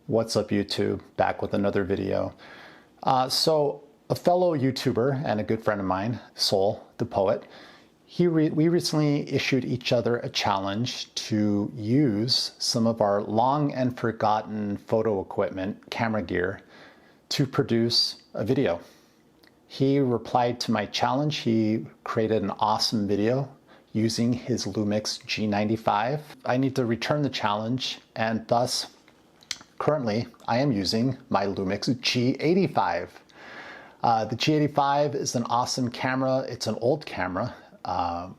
What's up, YouTube? Back with another video. So a fellow YouTuber and a good friend of mine, Soul, the poet, we recently issued each other a challenge to use some of our long and forgotten photo equipment, camera gear, to produce a video. He replied to my challenge. He created an awesome video using his Lumix G95. I need to return the challenge, and thus currently I am using my Lumix G85. The G85 is an awesome camera. It's an old camera.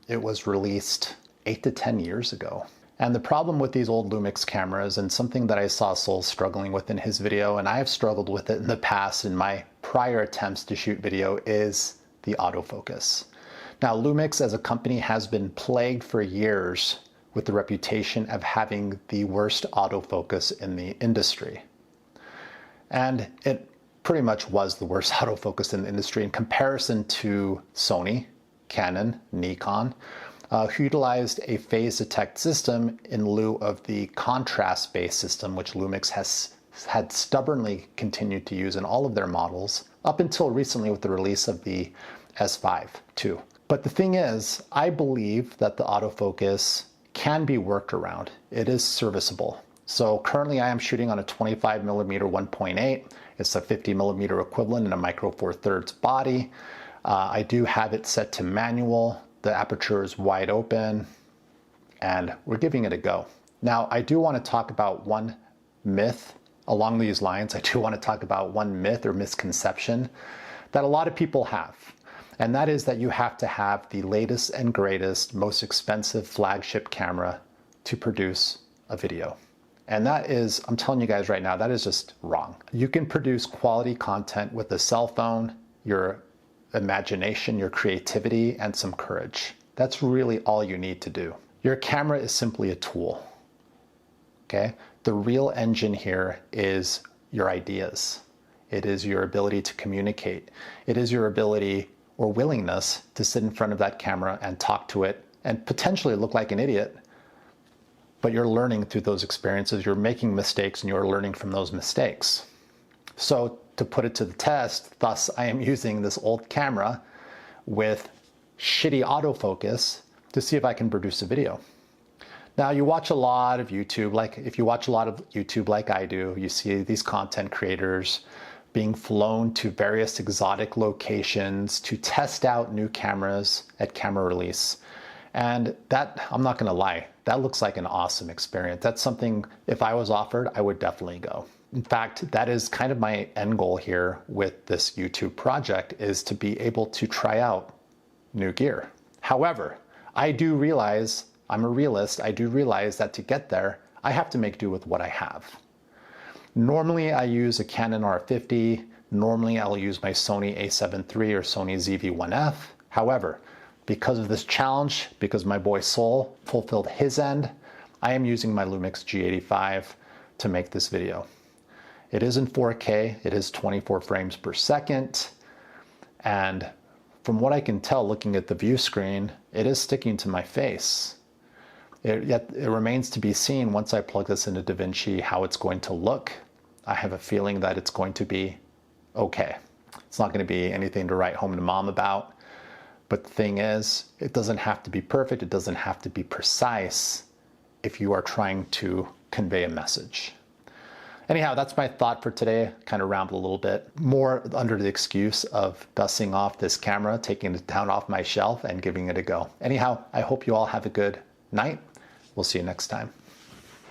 It was released 8 to 10 years ago. And the problem with these old Lumix cameras, and something that I saw Soul struggling with in his video, and I have struggled with it in the past in my prior attempts to shoot video, is the autofocus. Now, Lumix as a company has been plagued for years with the reputation of having the worst autofocus in the industry. And it pretty much was the worst autofocus in the industry in comparison to Sony, Canon, Nikon, who utilized a phase detect system in lieu of the contrast-based system, which Lumix has had stubbornly continued to use in all of their models up until recently with the release of the S5 II. But the thing is, I believe that the autofocus can be worked around. It is serviceable. So currently I am shooting on a 25mm 1.8. It's a 50mm equivalent in a micro four thirds body. I do have it set to manual. The aperture is wide open, and we're giving it a go. Now, I do want to talk about one myth along these lines. I do want to talk about one myth or misconception that a lot of people have. And that is that you have to have the latest and greatest, most expensive flagship camera to produce a video. And that is, I'm telling you guys right now, that is just wrong. You can produce quality content with a cell phone, your imagination, your creativity, and some courage. That's really all you need to do. Your camera is simply a tool, okay? The real engine here is your ideas. It is your ability to communicate. It is your ability or willingness to sit in front of that camera and talk to it and potentially look like an idiot, but you're learning through those experiences. You're making mistakes and you're learning from those mistakes. So to put it to the test, thus I am using this old camera with shitty autofocus to see if I can produce a video. Now, you watch a lot of YouTube, if you watch a lot of YouTube like I do, you see these content creators being flown to various exotic locations to test out new cameras at camera release. And that, I'm not gonna lie, that looks like an awesome experience. That's something, if I was offered, I would definitely go. In fact, that is kind of my end goal here with this YouTube project, is to be able to try out new gear. However, I do realize, I'm a realist, I do realize that to get there, I have to make do with what I have. Normally I use a Canon R50, normally I'll use my Sony a7 III or Sony ZV-1F. However, because of this challenge, because my boy Soul fulfilled his end, I am using my Lumix G85 to make this video. It is in 4K, it is 24 frames per second, and from what I can tell looking at the view screen, it is sticking to my face. Yet it remains to be seen once I plug this into DaVinci how it's going to look. I have a feeling that it's going to be okay. It's not going to be anything to write home to mom about. But the thing is, it doesn't have to be perfect. It doesn't have to be precise if you are trying to convey a message. Anyhow, that's my thought for today. Kind of rambled a little bit. More under the excuse of dusting off this camera, taking it down off my shelf and giving it a go. Anyhow, I hope you all have a good night. We'll see you next time.